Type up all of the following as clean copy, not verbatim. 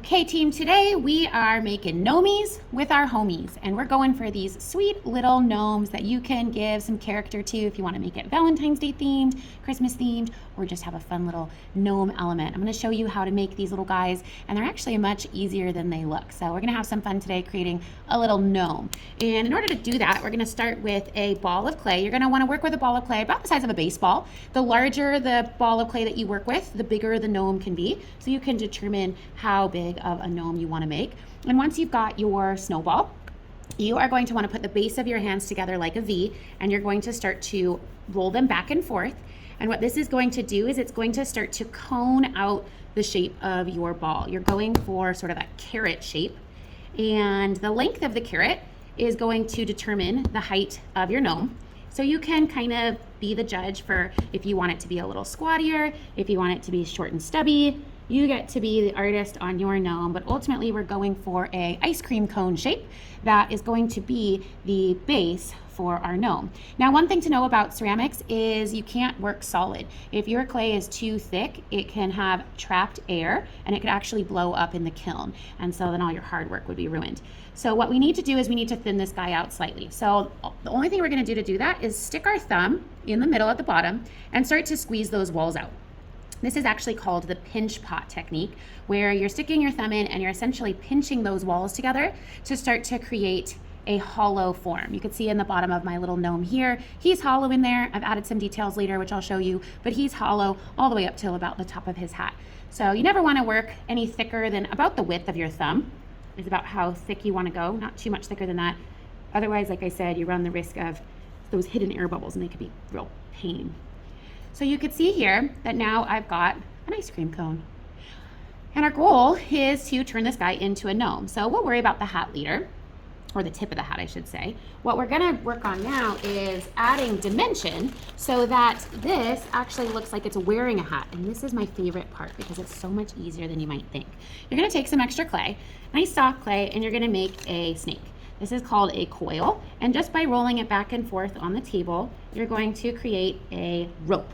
Okay, team, today we are making gnomies with our homies, and we're going for these sweet little gnomes that you can give some character to if you want to make it Valentine's Day themed, Christmas themed, or just have a fun little gnome element. I'm going to show you how to make these little guys, and they're actually much easier than they look. So we're going to have some fun today creating a little gnome. And in order to do that, we're going to start with a ball of clay. You're going to want to work with a ball of clay about the size of a baseball. The larger the ball of clay that you work with, the bigger the gnome can be. So you can determine how big of a gnome you want to make. And once you've got your snowball, you are going to want to put the base of your hands together like a V, and you're going to start to roll them back and forth. And what this is going to do is it's going to start to cone out the shape of your ball. You're going for sort of a carrot shape, and the length of the carrot is going to determine the height of your gnome. So you can kind of be the judge for if you want it to be a little squattier, if you want it to be short and stubby. You get to be the artist on your gnome, but ultimately we're going for a ice cream cone shape that is going to be the base for our gnome. Now, one thing to know about ceramics is you can't work solid. If your clay is too thick, it can have trapped air and it could actually blow up in the kiln. And so then all your hard work would be ruined. So what we need to do is we need to thin this guy out slightly. So the only thing we're gonna do to do that is stick our thumb in the middle at the bottom and start to squeeze those walls out. This is actually called the pinch pot technique, where you're sticking your thumb in and you're essentially pinching those walls together to start to create a hollow form. You can see in the bottom of my little gnome here, he's hollow in there. I've added some details later, which I'll show you, but he's hollow all the way up till about the top of his hat. So you never want to work any thicker than about the width of your thumb is about how thick you want to go, not too much thicker than that. Otherwise, like I said, you run the risk of those hidden air bubbles and they could be real pain. So you can see here that now I've got an ice cream cone. And our goal is to turn this guy into a gnome. So we'll worry about the hat later, or the tip of the hat, I should say. What we're gonna work on now is adding dimension so that this actually looks like it's wearing a hat. And this is my favorite part because it's so much easier than you might think. You're gonna take some extra clay, nice soft clay, and you're gonna make a snake. This is called a coil. And just by rolling it back and forth on the table, you're going to create a rope.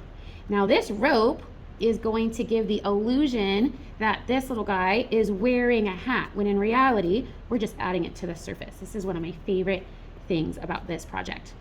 Now this rope is going to give the illusion that this little guy is wearing a hat, when in reality, we're just adding it to the surface. This is one of my favorite things about this project.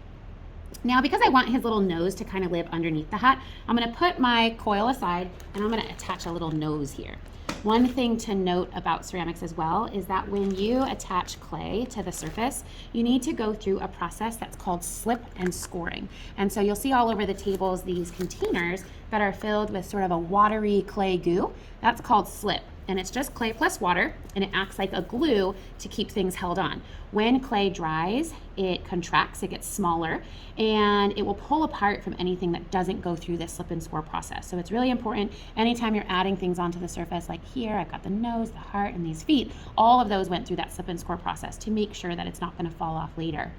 Now, because I want his little nose to kind of live underneath the hat, I'm gonna put my coil aside and I'm gonna attach a little nose here. One thing to note about ceramics as well is that when you attach clay to the surface, you need to go through a process that's called slip and scoring. And so you'll see all over the tables these containers that are filled with sort of a watery clay goo. That's called slip. And it's just clay plus water, and it acts like a glue to keep things held on. When clay dries, it contracts, it gets smaller, and it will pull apart from anything that doesn't go through this slip and score process. So it's really important anytime you're adding things onto the surface, like here, I've got the nose, the heart, and these feet, all of those went through that slip and score process to make sure that it's not gonna fall off later.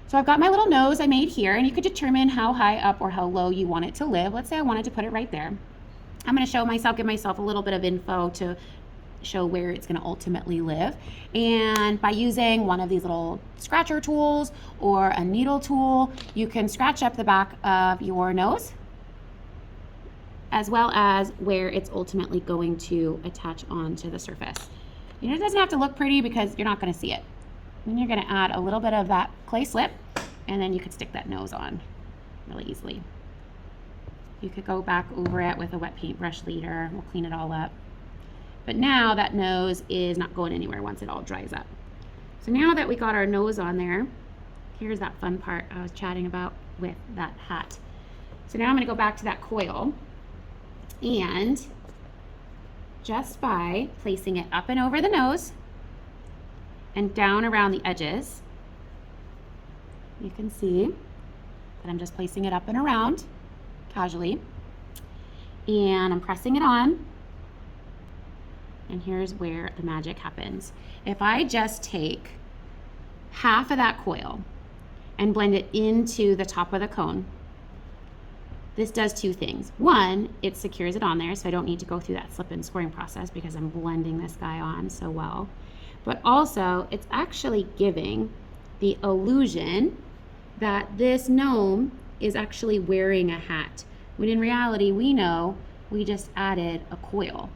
So I've got my little nose I made here, and you could determine how high up or how low you want it to live. Let's say I wanted to put it right there. I'm going to give myself a little bit of info to show where it's going to ultimately live. And by using one of these little scratcher tools or a needle tool, you can scratch up the back of your nose, as well as where it's ultimately going to attach onto the surface. You know, it doesn't have to look pretty because you're not going to see it. Then you're going to add a little bit of that clay slip, and then you could stick that nose on really easily. You could go back over it with a wet paintbrush later. We'll clean it all up. But now that nose is not going anywhere once it all dries up. So now that we got our nose on there, here's that fun part I was chatting about with that hat. So now I'm going to go back to that coil, and just by placing it up and over the nose and down around the edges, you can see that I'm just placing it up and around casually, and I'm pressing it on, and here's where the magic happens. If I just take half of that coil and blend it into the top of the cone, this does two things. One, it secures it on there, so I don't need to go through that slip and scoring process because I'm blending this guy on so well. But also, it's actually giving the illusion that this gnome is actually wearing a hat, when in reality we know we just added a coil.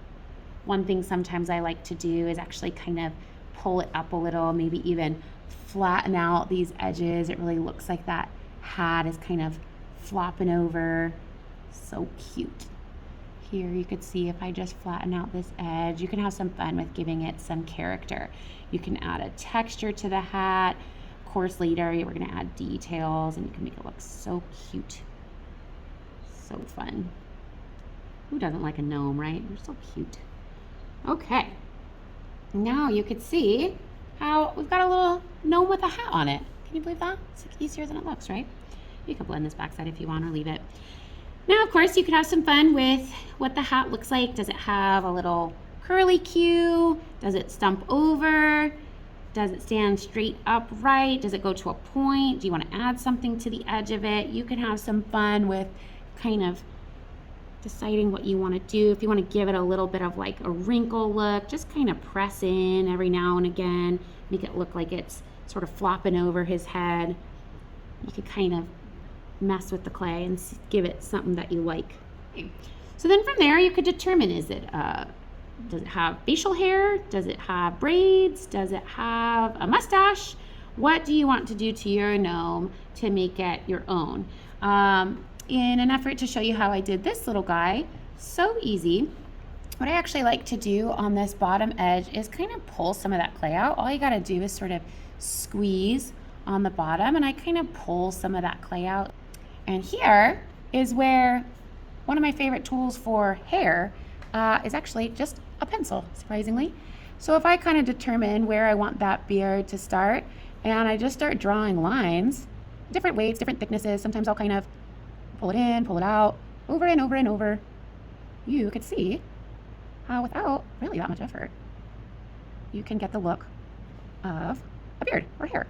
One thing sometimes I like to do is actually kind of pull it up a little, maybe even flatten out these edges. It really looks like that hat is kind of flopping over. So cute. Here you could see if I just flatten out this edge, you can have some fun with giving it some character. You can add a texture to the hat. Of course, later we're going to add details and you can make it look so cute. So fun. Who doesn't like a gnome, right? They're so cute. Okay. Now you could see how we've got a little gnome with a hat on it. Can you believe that? It's like easier than it looks, right? You can blend this backside if you want or leave it. Now, of course, you could have some fun with what the hat looks like. Does it have a little curly Q? Does it stump over? Does it stand straight upright? Does it go to a point? Do you want to add something to the edge of it? You can have some fun with kind of deciding what you want to do. If you want to give it a little bit of like a wrinkle look, just kind of press in every now and again, make it look like it's sort of flopping over his head. You could kind of mess with the clay and give it something that you like. Okay. So then from there you could determine, does it have facial hair? Does it have braids? Does it have a mustache? What do you want to do to your gnome to make it your own? In an effort to show you how I did this little guy, so easy, what I actually like to do on this bottom edge is kind of pull some of that clay out. All you gotta do is sort of squeeze on the bottom and I kind of pull some of that clay out. And here is where one of my favorite tools for hair is actually just a pencil, surprisingly. So if I kind of determine where I want that beard to start and I just start drawing lines, different weights, different thicknesses, sometimes I'll kind of pull it in, pull it out, over and over and over. You could see how without really that much effort, you can get the look of a beard or hair.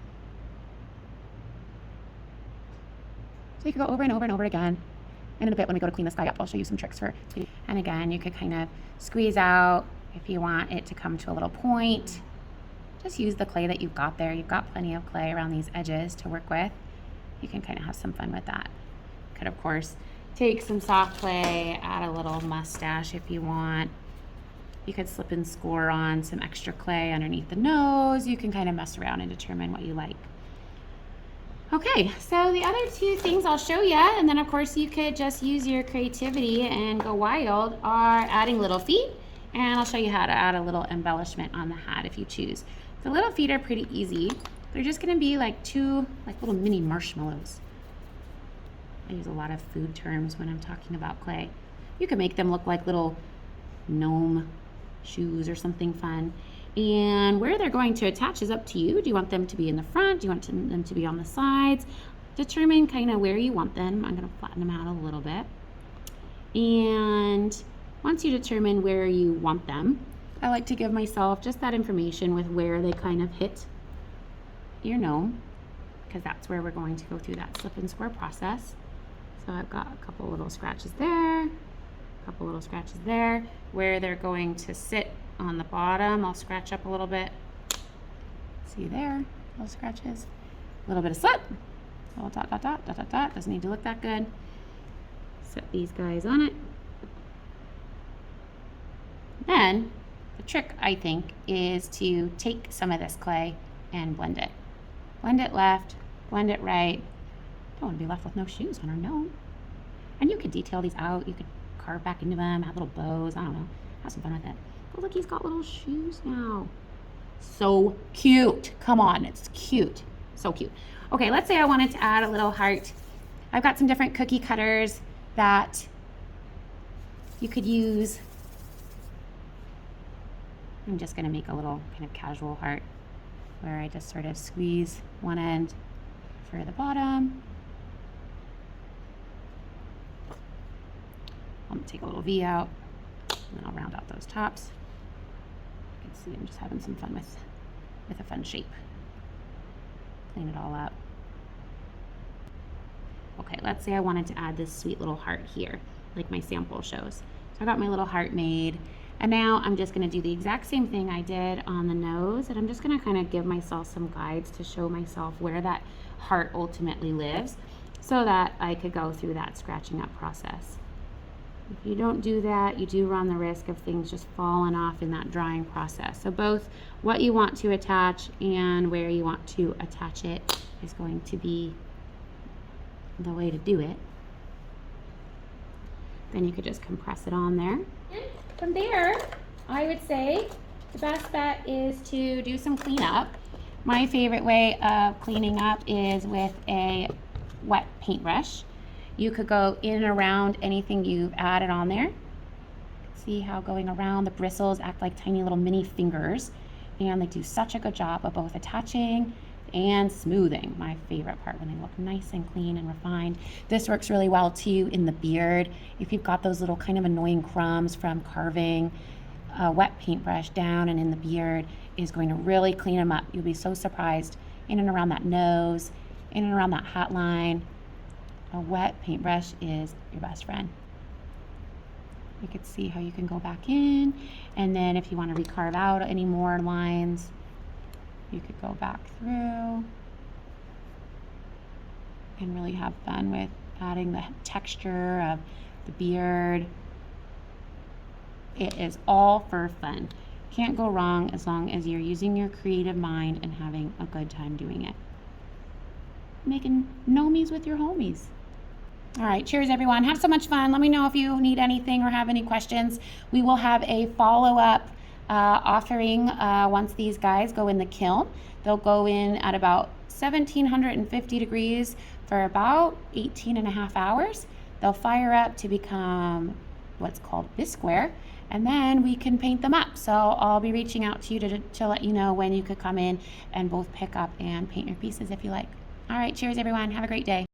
So you could go over and over and over again. And in a bit when we go to clean this guy up, I'll show you some tricks for cleaning. And again, you could kind of squeeze out if you want it to come to a little point. Just use the clay that you've got there. You've got plenty of clay around these edges to work with. You can kind of have some fun with that. Could of course take some soft clay, add a little mustache if you want. You could slip and score on some extra clay underneath the nose. You can kind of mess around and determine what you like. Okay, so the other two things I'll show you, and then of course you could just use your creativity and go wild, are adding little feet, and I'll show you how to add a little embellishment on the hat if you choose. The little feet are pretty easy. They're just gonna be like two little mini marshmallows. I use a lot of food terms when I'm talking about clay. You can make them look like little gnome shoes or something fun. And where they're going to attach is up to you. Do you want them to be in the front? Do you want them to be on the sides? Determine kind of where you want them. I'm gonna flatten them out a little bit. And once you determine where you want them, I like to give myself just that information with where they kind of hit your gnome, because that's where we're going to go through that slip and score process. So I've got a couple little scratches there, a couple little scratches there. Where they're going to sit on the bottom, I'll scratch up a little bit. See there, little scratches. A little bit of slip, a little dot, dot, dot, dot, dot, dot. Doesn't need to look that good. Set these guys on it. Then, the trick, I think, is to take some of this clay and blend it. Blend it left, blend it right. Don't want to be left with no shoes on our gnome. And you could detail these out. You could carve back into them, add little bows. I don't know. Have some fun with it. But look, he's got little shoes now. So cute. Come on, it's cute. So cute. Okay, let's say I wanted to add a little heart. I've got some different cookie cutters that you could use. I'm just gonna make a little kind of casual heart where I just sort of squeeze one end for the bottom. I'm gonna take a little V out, and then I'll round out those tops. You can see I'm just having some fun with a fun shape. Clean it all up. Okay, let's say I wanted to add this sweet little heart here, like my sample shows. So I got my little heart made, and now I'm just gonna do the exact same thing I did on the nose, and I'm just gonna kind of give myself some guides to show myself where that heart ultimately lives, so that I could go through that scratching up process. If you don't do that, you do run the risk of things just falling off in that drying process. So both what you want to attach and where you want to attach it is going to be the way to do it. Then you could just compress it on there. And from there, I would say the best bet is to do some cleanup. My favorite way of cleaning up is with a wet paintbrush. You could go in and around anything you've added on there. See how going around the bristles act like tiny little mini fingers, and they do such a good job of both attaching and smoothing. My favorite part, when they look nice and clean and refined. This works really well too in the beard. If you've got those little kind of annoying crumbs from carving, a wet paintbrush down and in the beard is going to really clean them up. You'll be so surprised. In and around that nose, in and around that hat line. A wet paintbrush is your best friend. You can see how you can go back in, and then if you want to recarve out any more lines, you could go back through and really have fun with adding the texture of the beard. It is all for fun. Can't go wrong as long as you're using your creative mind and having a good time doing it. Making Gnomies with your homies. All right, cheers everyone. Have so much fun. Let me know if you need anything or have any questions. We will have a follow-up offering once these guys go in the kiln. They'll go in at about 1750 degrees for about 18 and a half hours. They'll fire up to become what's called bisqueware, and then we can paint them up. So I'll be reaching out to you to let you know when you could come in and both pick up and paint your pieces if you like. All right, cheers everyone. Have a great day.